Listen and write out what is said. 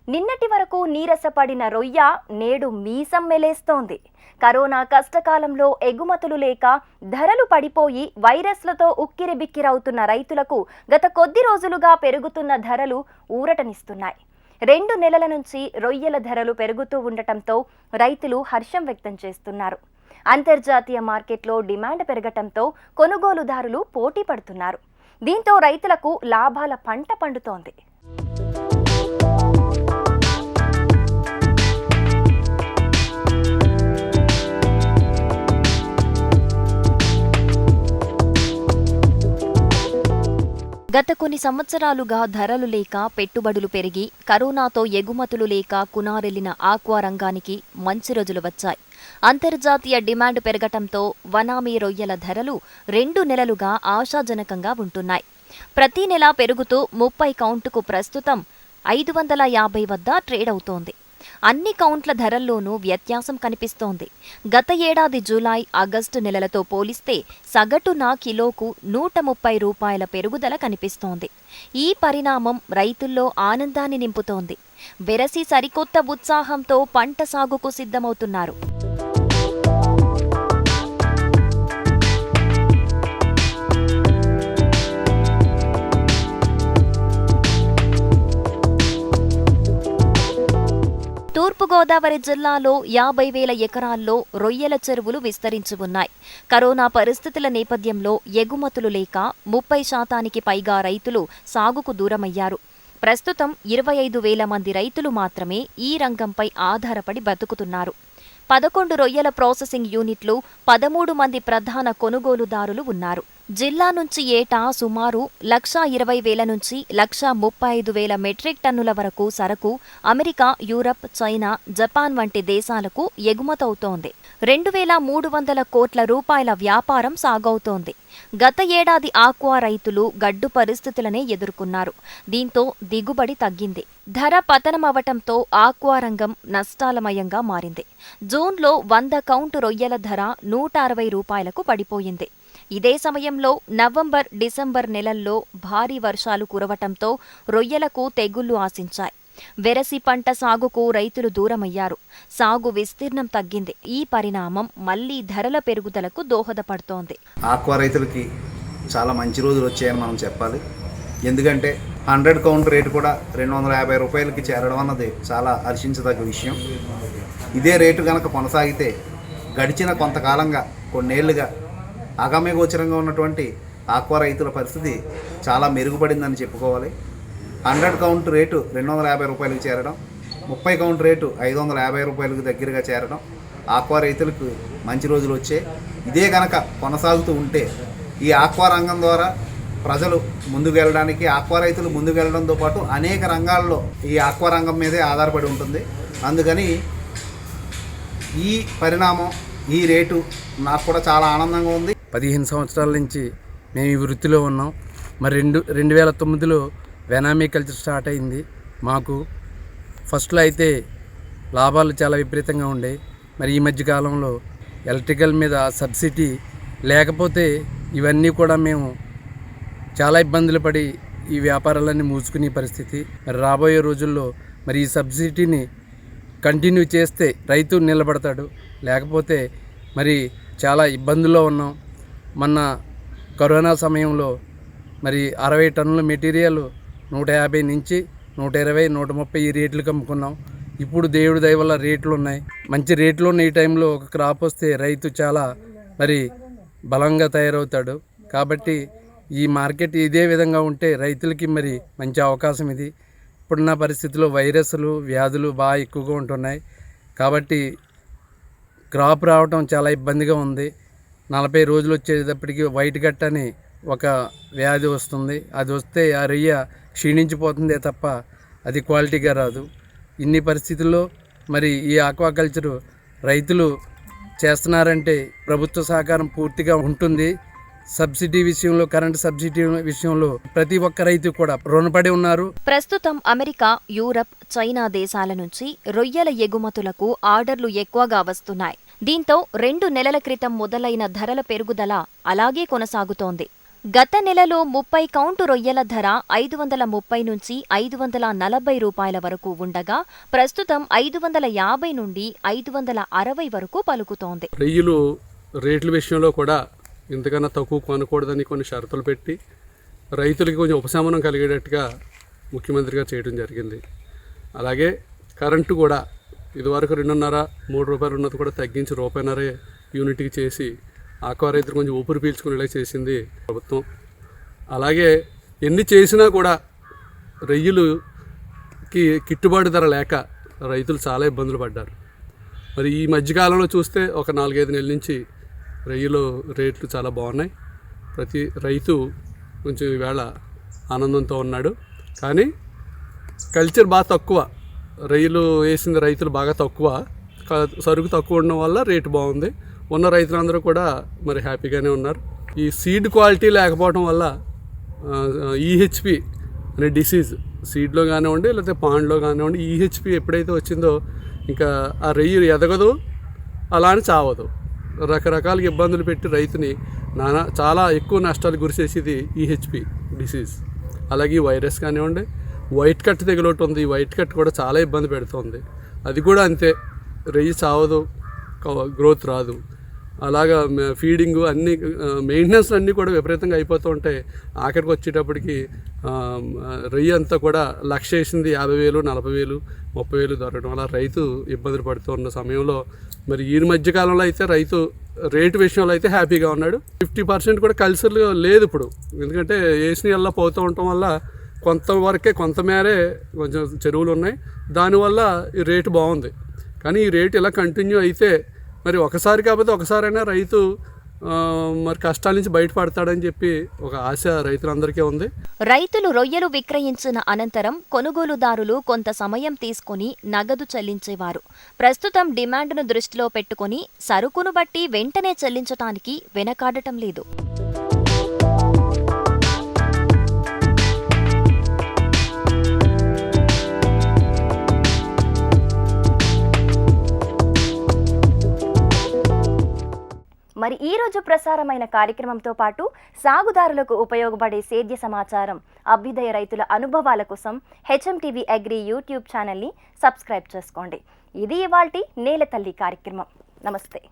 నిన్నటి వరకు నీరసపడిన రొయ్య నేడు మీసం మెలేస్తోంది. కరోనా కష్టకాలంలో ఎగుమతులు లేక ధరలు పడిపోయి వైరస్లతో ఉక్కిరిబిక్కిరవుతున్న రైతులకు గత కొద్ది రోజులుగా పెరుగుతున్న ధరలు ఊరటనిస్తున్నాయి. 2 నెలల నుంచి రొయ్యల ధరలు పెరుగుతూ ఉండటంతో రైతులు హర్షం వ్యక్తం చేస్తున్నారు. అంతర్జాతీయ మార్కెట్లో డిమాండ్ పెరగటంతో కొనుగోలుదారులు పోటీ పడుతున్నారు. దీంతో రైతులకు లాభాల పంట పండుతోంది. గత కొన్ని సంవత్సరాలుగా ధరలు లేక పెట్టుబడులు పెరిగి కరోనాతో ఎగుమతులు లేక కునారెల్లిన ఆక్వా రంగానికి మంచి రోజులు వచ్చాయి. అంతర్జాతీయ డిమాండ్ పెరగటంతో వనామీ రొయ్యల ధరలు 2 నెలలుగా ఆశాజనకంగా ఉంటున్నాయి. ప్రతి నెలా పెరుగుతూ 30 కౌంటుకు ప్రస్తుతం 550 వద్ద ట్రేడ్ అవుతోంది. అన్ని కౌంట్ల ధరల్లోనూ వ్యత్యాసం కనిపిస్తోంది. గత ఏడాది జూలై, ఆగస్టు నెలలతో పోలిస్తే సగటున కిలోకు 130 రూపాయల పెరుగుదల కనిపిస్తోంది. ఈ పరిణామం రైతుల్లో ఆనందాన్ని నింపుతోంది. వెరసి సరికొత్త ఉత్సాహంతో పంట సాగుకు సిద్ధమవుతున్నారు. తూర్పుగోదావరి జిల్లాలో 50,000 ఎకరాల్లో రొయ్యల చెరువులు విస్తరించి ఉన్నాయి. కరోనా పరిస్థితుల నేపథ్యంలో ఎగుమతులు లేక 30% పైగా రైతులు సాగుకు దూరమయ్యారు. ప్రస్తుతం 25,000 మంది రైతులు మాత్రమే ఈ రంగంపై ఆధారపడి బతుకుతున్నారు. 11 రొయ్యల ప్రాసెసింగ్ యూనిట్లు, 13 మంది ప్రధాన కొనుగోలుదారులు ఉన్నారు. జిల్లా నుంచి ఏటా సుమారు 1,20,000 నుంచి 1,35,000 మెట్రిక్ టన్నుల వరకు సరకు అమెరికా, యూరప్, చైనా, జపాన్ వంటి దేశాలకు ఎగుమతవుతోంది. 2,300 కోట్ల రూపాయల వ్యాపారం సాగవుతోంది. గత ఏడాది ఆక్వా రైతులు గడ్డు పరిస్థితులనే ఎదుర్కొన్నారు. దీంతో దిగుబడి తగ్గింది. ధర పతనమవటంతో ఆక్వా రంగం నష్టాలమయంగా మారింది. జూన్లో 100 కౌంటు రొయ్యల ధర 160 రూపాయలకు పడిపోయింది. ఇదే సమయంలో నవంబర్, డిసెంబర్ నెలల్లో భారీ వర్షాలు కురవటంతో రొయ్యలకు తెగుళ్లు ఆశించాయి. వెరసి పంట సాగుకు రైతులు దూరమయ్యారు. సాగు విస్తీర్ణం తగ్గింది. ఈ పరిణామం మళ్లీ ధరల పెరుగుదలకు దోహదపడుతోంది. ఆక్వా రైతులకి చాలా మంచి రోజులు వచ్చాయని మనం చెప్పాలి. ఎందుకంటే 100 కౌంట్ రేటు కూడా 250 రూపాయలకి చేరడం అన్నది చాలా హర్షించదగ్గ విషయం. ఇదే రేటు కనుక కొనసాగితే గడిచిన కొంతకాలంగా కొన్నేళ్లుగా అగమ్యగోచరంగా ఉన్నటువంటి ఆక్వా రైతుల పరిస్థితి చాలా మెరుగుపడిందని చెప్పుకోవాలి. 100 కౌంట్ రేటు 250 రూపాయలకు చేరడం, 30 కౌంట్ రేటు 550 రూపాయలకు దగ్గరగా చేరడం ఆక్వా రైతులకు మంచి రోజులు వచ్చాయి. ఇదే కనుక కొనసాగుతూ ఉంటే ఈ ఆక్వా రంగం ద్వారా ప్రజలు ముందుకు వెళ్ళడానికి, ఆక్వా రైతులు ముందుకు వెళ్ళడంతో పాటు అనేక రంగాల్లో ఈ ఆక్వా రంగం మీదే ఆధారపడి ఉంటుంది. అందుకని ఈ పరిణామం, ఈ రేటు నాకు కూడా చాలా ఆనందంగా ఉంది. 15 సంవత్సరాల నుంచి మేము ఈ వృత్తిలో ఉన్నాం. మరి 2009లో వెనామీ కల్చర్ స్టార్ట్ అయింది. మాకు ఫస్ట్లో అయితే లాభాలు చాలా విపరీతంగా ఉండే. మరి ఈ మధ్య కాలంలో ఎలక్ట్రికల్ మీద సబ్సిడీ లేకపోతే ఇవన్నీ కూడా మేము చాలా ఇబ్బందులు పడి ఈ వ్యాపారాలన్నీ మూసుకునే పరిస్థితి. మరి రాబోయే రోజుల్లో మరి ఈ సబ్సిడీని కంటిన్యూ చేస్తే రైతు నిలబడతాడు, లేకపోతే మరి చాలా ఇబ్బందుల్లో ఉన్నాం. మొన్న కరోనా సమయంలో మరి 60 టన్నుల మెటీరియల్ 150 నుంచి 120, 130 ఈ రేట్లకు అమ్ముకున్నాం. ఇప్పుడు దేవుడి దయ వల్ల రేట్లు ఉన్నాయి. మంచి రేట్లు ఉన్న ఈ టైంలో ఒక క్రాప్ వస్తే రైతు చాలా మరి బలంగా తయారవుతాడు. కాబట్టి ఈ మార్కెట్ ఇదే విధంగా ఉంటే రైతులకి మరి మంచి అవకాశం ఇది. ఇప్పుడున్న పరిస్థితుల్లో వైరస్లు, వ్యాధులు బాగా ఎక్కువగా ఉంటున్నాయి. కాబట్టి క్రాప్ రావడం చాలా ఇబ్బందిగా ఉంది. 40 రోజులు వచ్చేటప్పటికి వైట్ గట్ అని ఒక వ్యాధి వస్తుంది. అది వస్తే ఆ రొయ్య క్షీణించిపోతుందే తప్ప అది క్వాలిటీగా రాదు. ఇన్ని పరిస్థితుల్లో మరి ఈ ఆక్వాకల్చరు రైతులు చేస్తున్నారంటే ప్రభుత్వ సహకారం పూర్తిగా ఉంటుంది. సబ్సిడీ విషయంలో, కరెంట్ సబ్సిడీ విషయంలో ప్రతి ఒక్క రైతు కూడా రుణపడి ఉన్నారు. ప్రస్తుతం అమెరికా, యూరప్, చైనా దేశాల నుంచి రొయ్యల ఎగుమతులకు ఆర్డర్లు ఎక్కువగా వస్తున్నాయి. దీంతో 2 నెలల క్రితం మొదలైన ధరల పెరుగుదల అలాగే కొనసాగుతోంది. గత నెలలో 30 కౌంటు రొయ్యల ధర 530 నుంచి 540 రూపాయల వరకు ఉండగా ప్రస్తుతం 550 నుండి 560 వరకు పలుకుతోంది. రొయ్యలు రేట్ల విషయంలో కూడా ఇంతకన్నా తక్కువ కొనకూడదని కొన్ని షరతులు పెట్టి రైతులకి కొంచెం ఉపశమనం కలిగేటట్టుగా ముఖ్యమంత్రి గారు చేయడం జరిగింది. అలాగే కరెంటు కూడా ఇదివరకు 2.5-3 రూపాయలు ఉన్నది కూడా తగ్గించి రూపాయన్నర యూనిట్కి చేసి ఆక్వా రైతులు కొంచెం ఊపిరి పీల్చుకునేలా చేసింది ప్రభుత్వం. అలాగే ఎన్ని చేసినా కూడా రొయ్యలుకి గిట్టుబాటు ధర లేక రైతులు చాలా ఇబ్బందులు పడ్డారు. మరి ఈ మధ్యకాలంలో చూస్తే ఒక 4-5 నెలల నుంచి రొయ్యలు రేట్లు చాలా బాగున్నాయి. ప్రతి రైతు కొంచెం ఈవేళ ఆనందంతో ఉన్నాడు. కానీ కల్చర్ బాగా తక్కువ, రొయ్యలు వేసింది రైతులు బాగా తక్కువ, సరుకు తక్కువ ఉండడం వల్ల రేటు బాగుంది. ఉన్న రైతులందరూ కూడా మరి హ్యాపీగానే ఉన్నారు. ఈ సీడ్ క్వాలిటీ లేకపోవడం వల్ల ఈహెచ్పి అనే డిసీజ్ సీడ్లో కానివ్వండి లేకపోతే పాండ్లో కానివ్వండి ఈహెచ్పి ఎప్పుడైతే వచ్చిందో ఇంకా ఆ రొయ్య ఎదగదు, అలా అని చావదు. రకరకాల ఇబ్బందులు పెట్టి రైతుని చాలా ఎక్కువ నష్టాలు గురిచేసేది ఈహెచ్పి డిసీజ్. అలాగే వైరస్ కానివ్వండి, వైట్ కట్ తెగులు ఒకటి ఉంది. ఈ వైట్ కట్ కూడా చాలా ఇబ్బంది పెడుతుంది. అది కూడా అంతే, రొయ్య చావదు, గ్రోత్ రాదు. అలాగా ఫీడింగు అన్నీ మెయింటెనెన్స్ అన్నీ కూడా విపరీతంగా అయిపోతూ ఉంటాయి. ఆఖరికి వచ్చేటప్పటికి రొయ్య అంతా కూడా లక్ష వేసింది 50,000, 40,000, 30,000 దొరకడం అలా రైతు ఇబ్బందులు పడుతూ ఉన్న సమయంలో మరి ఈ మధ్యకాలంలో అయితే రైతు రేటు విషయంలో అయితే హ్యాపీగా ఉన్నాడు. 50% కూడా కల్చర్లు లేదు ఇప్పుడు, ఎందుకంటే వేసిన ఎలా పోతూ ఉండటం వల్ల కొంతమేరే కొంచెం చెరువులు ఉన్నాయి, దానివల్ల ఈ రేటు బాగుంది. కానీ ఈ రేటు ఇలా కంటిన్యూ అయితే మరి ఒకసారి కాకపోతే ఒకసారైనా రైతు మరి కష్టాల నుంచి బయటపడతాడని చెప్పి ఒక ఆశ రైతులందరికీ ఉంది. రైతులు రొయ్యలు విక్రయించిన అనంతరం కొనుగోలుదారులు కొంత సమయం తీసుకుని నగదు చెల్లించేవారు. ప్రస్తుతం డిమాండ్ను దృష్టిలో పెట్టుకుని సరుకును బట్టి వెంటనే చెల్లించటానికి వెనకాడటం లేదు. మరి ఈ రోజు ప్రసారమైన కార్యక్రమంతో పాటు సాగుదారులకు ఉపయోగపడే సేద్య సమాచారం, అభ్యుదయ రైతుల అనుభవాల కోసం హెచ్ఎంటీవీ అగ్రి యూట్యూబ్ ఛానల్ని సబ్స్క్రైబ్ చేసుకోండి. ఇది ఇవాల్టి నేల తల్లి కార్యక్రమం. నమస్తే.